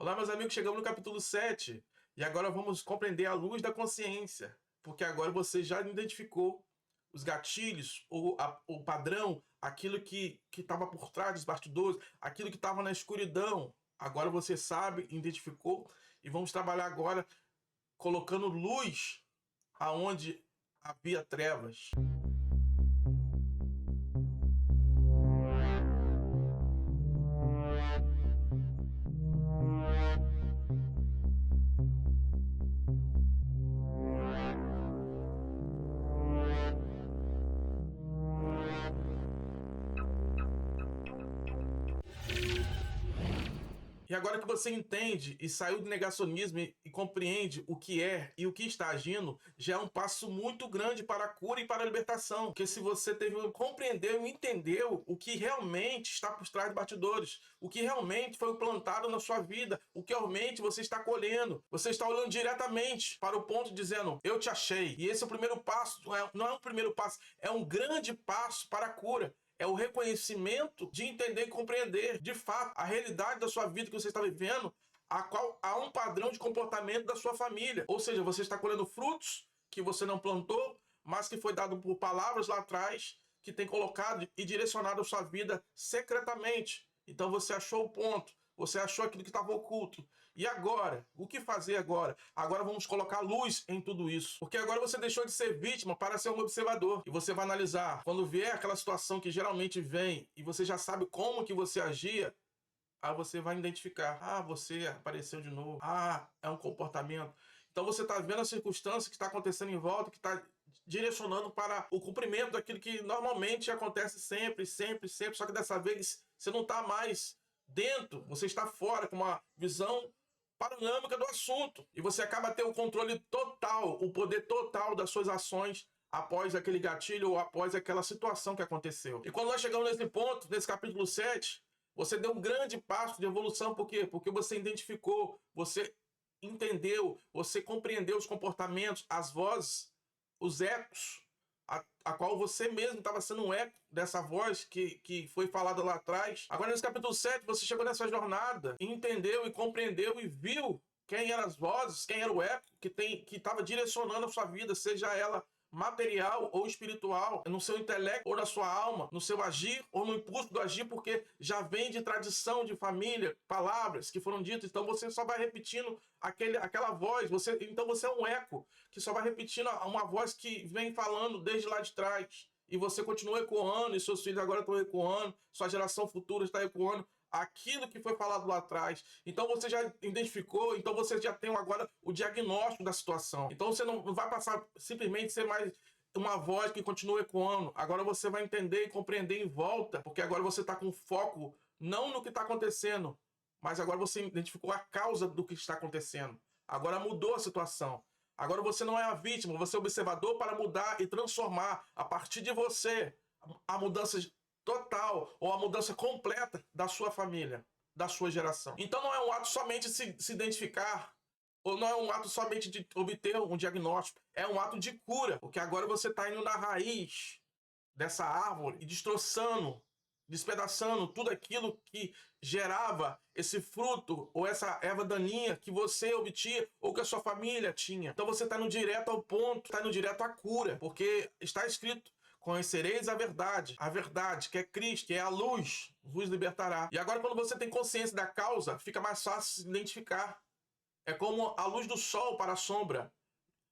Olá, meus amigos, chegamos no capítulo 7 e agora vamos compreender a luz da consciência, porque agora você já identificou os gatilhos, o padrão, aquilo que estava por trás dos bastidores, aquilo que estava na escuridão. Agora você sabe, identificou e vamos trabalhar agora colocando luz aonde havia trevas. E agora que você entende e saiu do negacionismo e compreende o que é e o que está agindo, já é um passo muito grande para a cura e para a libertação. Porque se você compreendeu e entendeu o que realmente está por trás dos bastidores, o que realmente foi plantado na sua vida, o que realmente você está colhendo, você está olhando diretamente para o ponto dizendo, eu te achei. E esse é o primeiro passo, não é um primeiro passo, é um grande passo para a cura. É o reconhecimento de entender e compreender, de fato, a realidade da sua vida que você está vivendo, a qual há um padrão de comportamento da sua família. Ou seja, você está colhendo frutos que você não plantou, mas que foi dado por palavras lá atrás, que tem colocado e direcionado a sua vida secretamente. Então você achou o ponto. Você achou aquilo que estava oculto. E agora? O que fazer agora? Agora vamos colocar luz em tudo isso. Porque agora você deixou de ser vítima para ser um observador. E você vai analisar. Quando vier aquela situação que geralmente vem e você já sabe como que você agia, aí você vai identificar. Ah, você apareceu de novo. Ah, é um comportamento. Então você está vendo a circunstância que está acontecendo em volta, que está direcionando para o cumprimento daquilo que normalmente acontece sempre, sempre, sempre. Só que dessa vez você não está mais dentro, você está fora com uma visão panorâmica do assunto. E você acaba tendo o controle total, o poder total das suas ações após aquele gatilho ou após aquela situação que aconteceu. E quando nós chegamos nesse ponto, nesse capítulo 7, você deu um grande passo de evolução. Por quê? Porque você identificou, você entendeu, você compreendeu os comportamentos, as vozes, os ecos, a qual você mesmo estava sendo um eco dessa voz que foi falada lá atrás. Agora, nesse capítulo 7, você chegou nessa jornada e entendeu e compreendeu e viu quem eram as vozes, quem era o eco que estava direcionando a sua vida, seja ela material ou espiritual, no seu intelecto ou na sua alma, no seu agir ou no impulso do agir, porque já vem de tradição de família, palavras que foram ditas, então você só vai repetindo aquela voz, então você é um eco, que só vai repetindo uma voz que vem falando desde lá de trás, e você continua ecoando, e seus filhos agora estão ecoando, sua geração futura está ecoando, aquilo que foi falado lá atrás. Então você já identificou, então você já tem agora o diagnóstico da situação. Então você não vai passar simplesmente ser mais uma voz que continua ecoando. Agora você vai entender e compreender em volta, porque agora você está com foco não no que está acontecendo, mas agora você identificou a causa do que está acontecendo. Agora mudou a situação. Agora você não é a vítima, você é o observador para mudar e transformar a partir de você a mudança total ou a mudança completa da sua família, da sua geração. Então não é um ato somente de se identificar, ou não é um ato somente de obter um diagnóstico, é um ato de cura, porque agora você está indo na raiz dessa árvore e destroçando, despedaçando tudo aquilo que gerava esse fruto ou essa erva daninha que você obtinha ou que a sua família tinha. Então você está indo direto ao ponto, está indo direto à cura, porque está escrito: conhecereis a verdade que é Cristo, que é a luz, vos libertará. E agora quando você tem consciência da causa, fica mais fácil de identificar. É como a luz do sol para a sombra.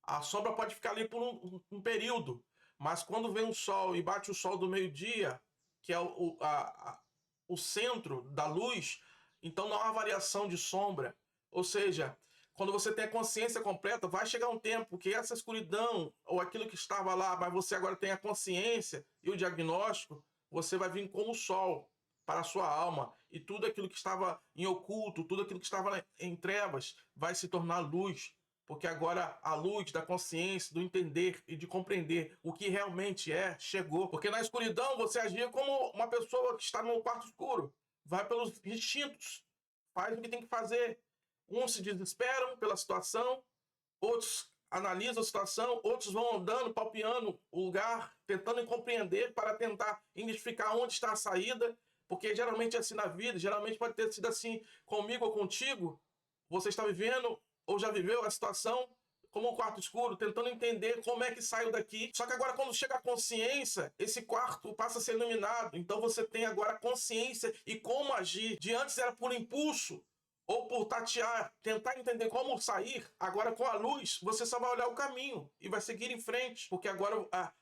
A sombra pode ficar ali por um período, mas quando vem o sol e bate o sol do meio-dia, que é o centro da luz, então não há variação de sombra. Ou seja, quando você tem a consciência completa, vai chegar um tempo que essa escuridão, ou aquilo que estava lá, mas você agora tem a consciência e o diagnóstico, você vai vir como o sol para a sua alma, e tudo aquilo que estava em oculto, tudo aquilo que estava em trevas, vai se tornar luz, porque agora a luz da consciência, do entender e de compreender o que realmente é, chegou. Porque na escuridão você agia como uma pessoa que está no quarto escuro, vai pelos instintos, faz o que tem que fazer. Uns se desesperam pela situação, outros analisam a situação, outros vão andando, palpeando o lugar, tentando compreender para tentar identificar onde está a saída, porque geralmente é assim na vida, geralmente pode ter sido assim comigo ou contigo, Você está vivendo ou já viveu a situação como um quarto escuro, tentando entender como é que saiu daqui. Só que agora, quando chega a consciência, esse quarto passa a ser iluminado. Então você tem agora consciência e como agir. De antes era por impulso ou por tatear, tentar entender como sair. Agora, com a luz, você só vai olhar o caminho e vai seguir em frente. Porque agora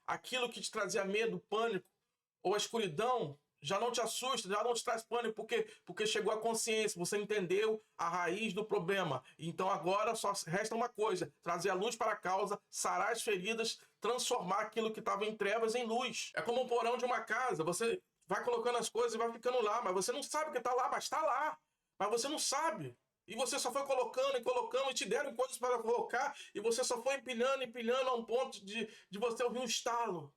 aquilo que te trazia medo, pânico ou a escuridão já não te assusta, já não te traz pânico, porque chegou a consciência, você entendeu a raiz do problema. Então agora só resta uma coisa: trazer a luz para a causa, sarar as feridas, transformar aquilo que estava em trevas em luz. É como um porão de uma casa, você vai colocando as coisas e vai ficando lá, mas você não sabe o que está lá, mas está lá. Mas você não sabe. E você só foi colocando e colocando, e te deram coisas para colocar, e você só foi empilhando, empilhando a um ponto de você ouvir um estalo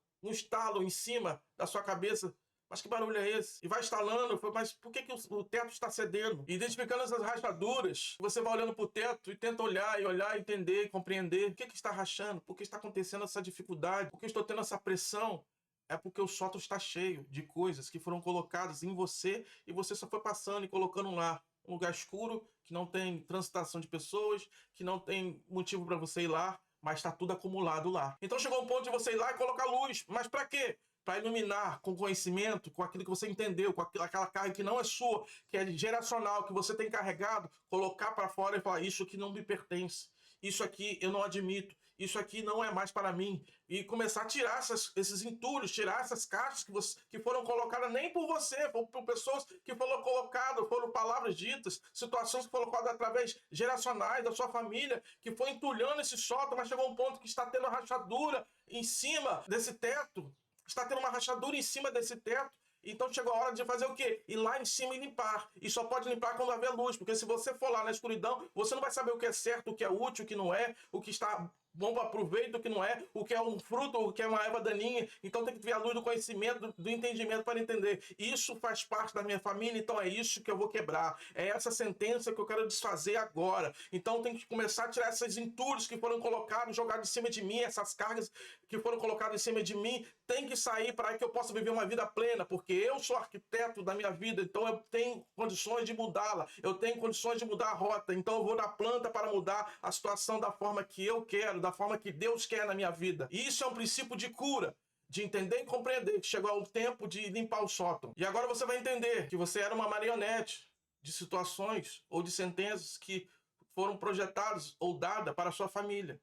em cima da sua cabeça. Mas que barulho é esse? E vai instalando, mas por que o teto está cedendo? E identificando essas rachaduras, você vai olhando para o teto e tenta olhar, entender, compreender. O que está rachando? Por que está acontecendo essa dificuldade? Por que estou tendo essa pressão? É porque o sótão está cheio de coisas que foram colocadas em você e você só foi passando e colocando lá. Um lugar escuro, que não tem transitação de pessoas, que não tem motivo para você ir lá, mas está tudo acumulado lá. Então chegou um ponto de você ir lá e colocar luz. Mas para quê? Para iluminar com conhecimento, com aquilo que você entendeu, com aquela carga que não é sua, que é geracional, que você tem carregado, colocar para fora e falar: isso aqui não me pertence, isso aqui eu não admito, isso aqui não é mais para mim. E começar a tirar esses entulhos, tirar essas caixas que foram colocadas nem por você, foram por pessoas que foram colocadas, foram palavras ditas, situações que foram colocadas através geracionais da sua família, que foi entulhando esse sótão, mas chegou um ponto que está tendo rachadura em cima desse teto. Está tendo uma rachadura em cima desse teto. Então chegou a hora de fazer o quê? Ir lá em cima e limpar. E só pode limpar quando haver luz. Porque se você for lá na escuridão, você não vai saber o que é certo, o que é útil, o que não é, o que está bom para proveito, o que não é, o que é um fruto, o que é uma erva daninha. Então tem que ter a luz do conhecimento, do entendimento para entender. Isso faz parte da minha família, então é isso que eu vou quebrar. É essa sentença que eu quero desfazer agora. Então tem que começar a tirar esses entulhos que foram colocados, jogados em cima de mim, essas cargas que foram colocadas em cima de mim, tem que sair para que eu possa viver uma vida plena, porque eu sou arquiteto da minha vida, então eu tenho condições de mudá-la, eu tenho condições de mudar a rota, então eu vou na planta para mudar a situação da forma que eu quero, da forma que Deus quer na minha vida. E isso é um princípio de cura, de entender e compreender que chegou o tempo de limpar o sótão. E agora você vai entender que você era uma marionete de situações ou de sentenças que foram projetadas ou dadas para a sua família.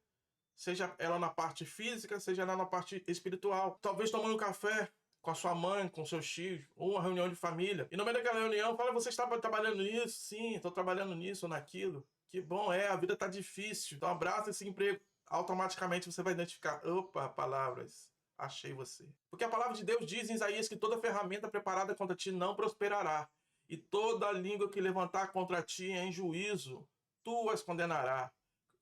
Seja ela na parte física, seja ela na parte espiritual. Talvez tomando um café com a sua mãe, com seus tios, ou uma reunião de família. E no meio daquela reunião, fala: você está trabalhando nisso? Sim, estou trabalhando nisso ou naquilo. Que bom, a vida está difícil. Então abraça esse emprego. Automaticamente você vai identificar: opa, palavras, achei você. Porque a palavra de Deus diz em Isaías que toda ferramenta preparada contra ti não prosperará. E toda língua que levantar contra ti em juízo, tu as condenarás.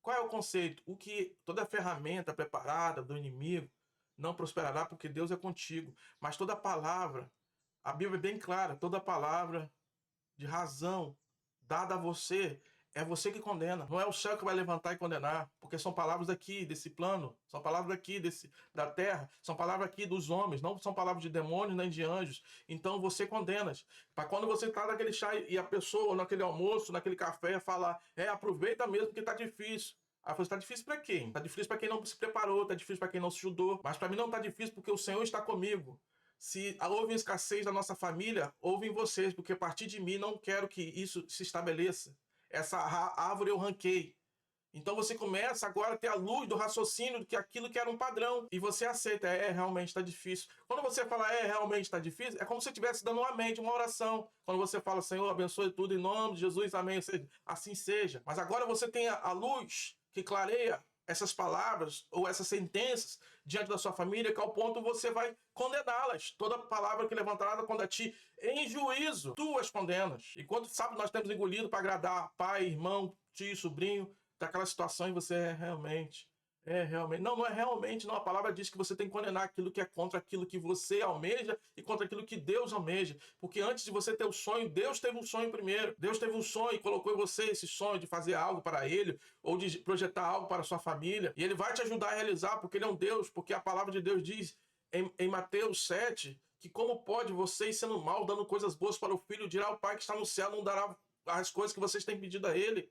Qual é o conceito? O que toda ferramenta preparada do inimigo não prosperará, porque Deus é contigo. Mas toda palavra, a Bíblia é bem clara, toda palavra de razão dada a você, é você que condena. Não é o céu que vai levantar e condenar, porque são palavras daqui, desse plano, são palavras daqui, da terra, são palavras aqui dos homens, não são palavras de demônios nem de anjos. Então você condena. Para quando você está naquele chá e a pessoa, naquele almoço, naquele café, falar: aproveita mesmo porque está difícil. Aí você: está difícil para quem? Está difícil para quem não se preparou, está difícil para quem não se ajudou. Mas para mim não está difícil porque o Senhor está comigo. Se houve escassez da nossa família, houve em vocês, porque a partir de mim não quero que isso se estabeleça. Essa árvore eu ranquei. Então você começa agora a ter a luz do raciocínio do que aquilo que era um padrão. E você aceita: realmente está difícil. Quando você fala: realmente está difícil, é como se você estivesse dando uma amém de uma oração. Quando você fala: Senhor, abençoe tudo em nome de Jesus, amém. Assim seja. Mas agora você tem a luz que clareia essas palavras ou essas sentenças diante da sua família, que ao ponto você vai condená-las. Toda palavra que levantará contra ti em juízo, tu as condenas. E quando sabe nós temos engolido para agradar pai, irmão, tio, sobrinho, daquela situação, e você realmente. Não é realmente, não. A palavra diz que você tem que condenar aquilo que é contra aquilo que você almeja e contra aquilo que Deus almeja. Porque antes de você ter o sonho, Deus teve um sonho primeiro. Deus teve um sonho e colocou em você esse sonho de fazer algo para Ele ou de projetar algo para a sua família. E Ele vai te ajudar a realizar, porque Ele é um Deus. Porque a palavra de Deus diz em Mateus 7 que como pode vocês, sendo mal, dando coisas boas para o filho, dirá ao Pai que está no céu, não dará as coisas que vocês têm pedido a Ele.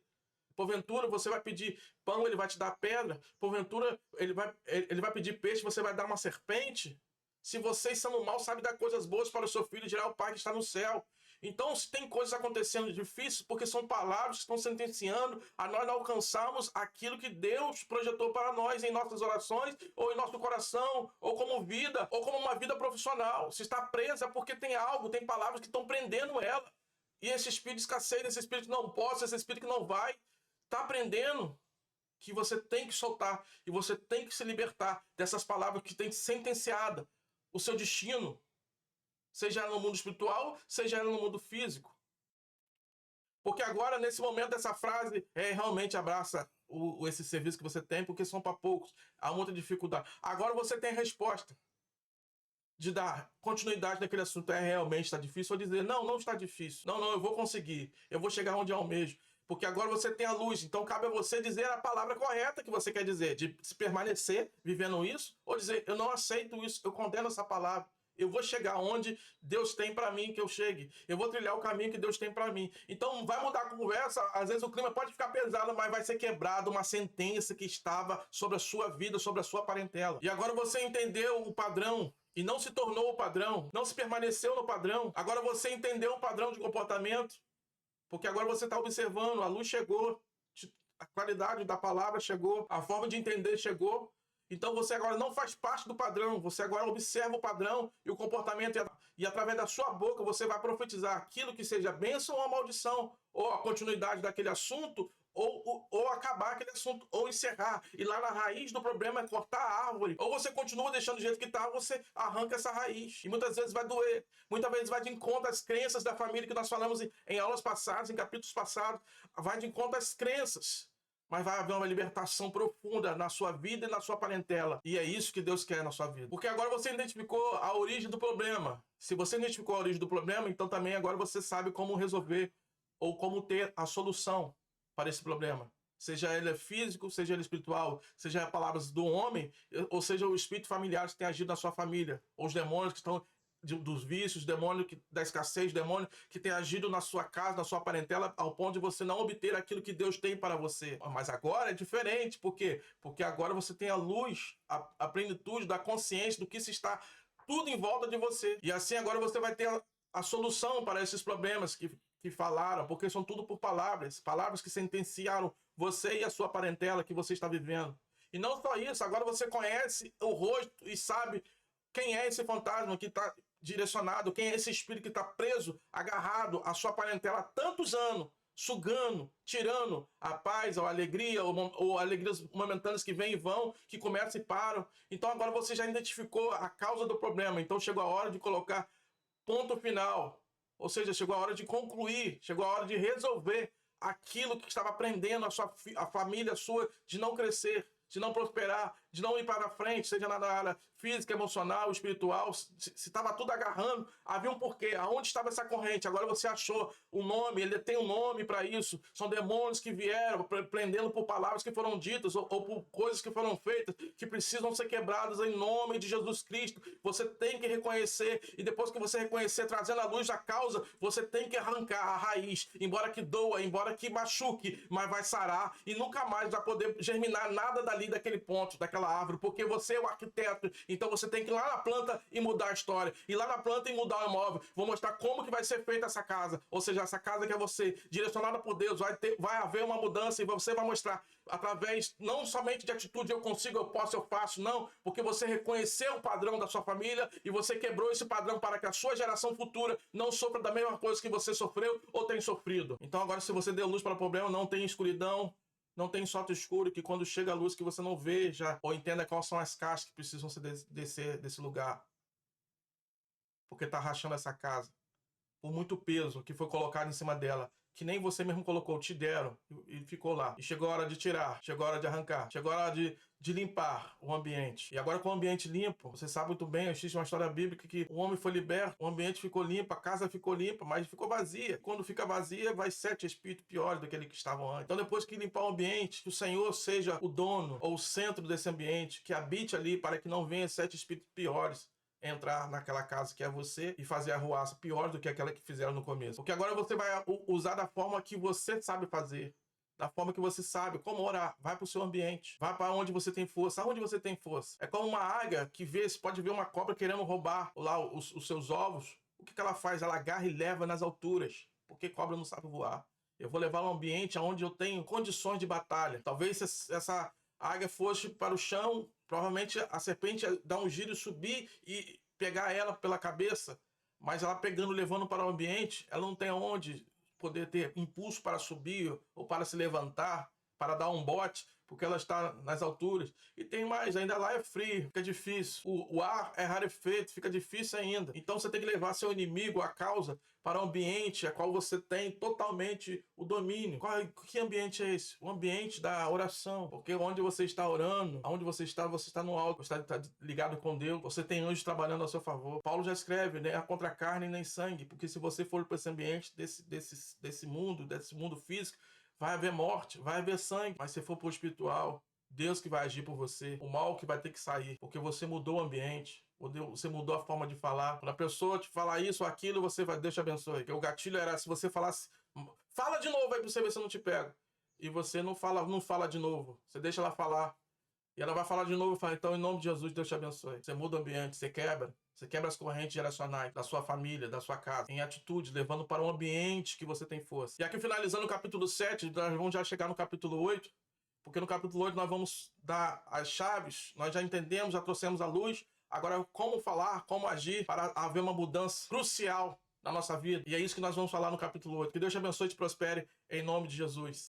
Porventura você vai pedir pão, ele vai te dar pedra. Porventura ele vai pedir peixe, você vai dar uma serpente. Se vocês são mal, sabe dar coisas boas para o seu filho, dirá o Pai que está no céu. Então, se tem coisas acontecendo difíceis, porque são palavras que estão sentenciando a nós não alcançarmos aquilo que Deus projetou para nós em nossas orações, ou em nosso coração, ou como vida, ou como uma vida profissional. Se está presa é porque tem algo, tem palavras que estão prendendo ela. E esse espírito de escassez, esse espírito que não possa, esse espírito que não vai, está aprendendo que você tem que soltar e você tem que se libertar dessas palavras que têm sentenciado o seu destino, seja ela no mundo espiritual, seja ela no mundo físico. Porque agora, nesse momento, essa frase realmente abraça esse serviço que você tem, porque são para poucos. Há muita dificuldade. Agora você tem a resposta de dar continuidade naquele assunto. Realmente está difícil? Ou dizer, não, não está difícil. Não, eu vou conseguir. Eu vou chegar onde eu almejo. Porque agora você tem a luz. Então cabe a você dizer a palavra correta que você quer dizer. De se permanecer vivendo isso. Ou dizer, eu não aceito isso. Eu condeno essa palavra. Eu vou chegar onde Deus tem para mim que eu chegue. Eu vou trilhar o caminho que Deus tem para mim. Então vai mudar a conversa. Às vezes o clima pode ficar pesado, mas vai ser quebrado uma sentença que estava sobre a sua vida, sobre a sua parentela. E agora você entendeu o padrão e não se tornou o padrão, não se permaneceu no padrão. Agora você entendeu o padrão de comportamento, porque agora você está observando, a luz chegou, a qualidade da palavra chegou, a forma de entender chegou. Então você agora não faz parte do padrão, você agora observa o padrão e o comportamento, e através da sua boca você vai profetizar aquilo que seja bênção ou maldição, ou a continuidade daquele assunto, ou acabar aquele assunto, ou encerrar. E lá na raiz do problema é cortar a árvore. Ou você continua deixando do jeito que está, você arranca essa raiz. E muitas vezes vai doer, muitas vezes vai de encontro às crenças da família que nós falamos em aulas passadas, em capítulos passados, vai de encontro às crenças. Mas vai haver uma libertação profunda na sua vida e na sua parentela. E é isso que Deus quer na sua vida. Porque agora você identificou a origem do problema. Se você identificou a origem do problema, então também agora você sabe como resolver ou como ter a solução para esse problema. Seja ele físico, seja ele espiritual, seja palavras do homem, ou seja o espírito familiar que tem agido na sua família, ou os demônios que estão dos vícios, demônio da escassez, demônio que tem agido na sua casa, na sua parentela, ao ponto de você não obter aquilo que Deus tem para você. Mas agora é diferente, por quê? Porque agora você tem a luz, a plenitude da consciência do que se está tudo em volta de você. E assim agora você vai ter a solução para esses problemas que falaram, porque são tudo por palavras que sentenciaram você e a sua parentela que você está vivendo. E não só isso, agora você conhece o rosto e sabe quem é esse fantasma que está direcionado, quem é esse espírito que está preso, agarrado à sua parentela há tantos anos, sugando, tirando a paz, a alegria, ou alegrias momentâneas que vêm e vão, que começam e param. Então agora você já identificou a causa do problema, então chegou a hora de colocar ponto final. Ou seja, chegou a hora de concluir, chegou a hora de resolver aquilo que estava prendendo a família sua de não crescer, de não prosperar, de não ir para frente, seja na área física, emocional, espiritual. Se estava tudo agarrando, havia um porquê. Aonde estava essa corrente? Agora você achou o nome, ele tem um nome para isso. São demônios que vieram prendendo por palavras que foram ditas ou por coisas que foram feitas, que precisam ser quebradas em nome de Jesus Cristo. Você tem que reconhecer, e depois que você reconhecer, trazendo a luz da causa, você tem que arrancar a raiz, embora que doa, embora que machuque, mas vai sarar e nunca mais vai poder germinar nada dali daquele ponto, daquela árvore, porque você é o arquiteto. Então você tem que ir lá na planta e mudar a história, ir lá na planta e mudar o imóvel. Vou mostrar como que vai ser feita essa casa, ou seja, essa casa que é você, direcionada por Deus, vai haver uma mudança e você vai mostrar através não somente de atitude, eu consigo, eu posso, eu faço, não, porque você reconheceu o padrão da sua família e você quebrou esse padrão para que a sua geração futura não sofra da mesma coisa que você sofreu ou tem sofrido. Então agora, se você deu luz para o problema, não tem escuridão, não tem sótão escuro, que quando chega a luz que você não veja ou entenda quais são as caixas que precisam se descer desse lugar. Porque está rachando essa casa. Por muito peso que foi colocado em cima dela, que nem você mesmo colocou, te deram e ficou lá. E chegou a hora de tirar, chegou a hora de arrancar, chegou a hora de limpar o ambiente. E agora com o ambiente limpo, você sabe muito bem, existe uma história bíblica que o homem foi liberto, o ambiente ficou limpo, a casa ficou limpa, mas ficou vazia. Quando fica vazia, vai 7 espíritos piores do que aquele que estavam antes. Então depois que limpar o ambiente, que o Senhor seja o dono ou o centro desse ambiente, que habite ali para que não venha 7 espíritos piores entrar naquela casa que é você e fazer a arruaça pior do que aquela que fizeram no começo. Porque agora você vai usar da forma que você sabe fazer. da forma que você sabe como orar. Vai para o seu ambiente. Vai para onde você tem força. Aonde você tem força. É como uma águia que vê, você pode ver uma cobra querendo roubar lá os seus ovos. O que ela faz? Ela agarra e leva nas alturas. Porque cobra não sabe voar. Eu vou levar a um ambiente onde eu tenho condições de batalha. Talvez se essa águia fosse para o chão, provavelmente a serpente ia dar um giro e subir e pegar ela pela cabeça. Mas ela pegando, levando para o ambiente, ela não tem aonde poder ter impulso para subir ou para se levantar, para dar um bote, porque ela está nas alturas. E tem mais, ainda lá é frio, fica difícil. O ar é rarefeito, fica difícil ainda. Então você tem que levar seu inimigo, a causa, para um ambiente a qual você tem totalmente o domínio. Que ambiente é esse? O ambiente da oração. Porque onde você está orando, onde você está no alto, você está ligado com Deus, você tem anjos trabalhando a seu favor. Paulo já escreve, né? Contra a carne nem sangue, porque se você for para esse ambiente desse mundo físico, vai haver morte, vai haver sangue. Mas se for para o espiritual, Deus que vai agir por você, o mal que vai ter que sair, porque você mudou o ambiente, você mudou a forma de falar. Quando a pessoa te falar isso ou aquilo, você vai, Deus te abençoe. Porque o gatilho era se você falasse, fala de novo aí pra você ver se eu não te pego. E você não fala de novo. Você deixa ela falar. E ela vai falar de novo e fala, então em nome de Jesus, Deus te abençoe. Você muda o ambiente, você quebra. Você quebra as correntes geracionais da sua família, da sua casa, em atitudes, levando para um ambiente que você tem força. E aqui finalizando o capítulo 7, nós vamos já chegar no capítulo 8, porque no capítulo 8 nós vamos dar as chaves, nós já entendemos, já trouxemos a luz, agora como falar, como agir para haver uma mudança crucial na nossa vida. E é isso que nós vamos falar no capítulo 8. Que Deus te abençoe e te prospere em nome de Jesus.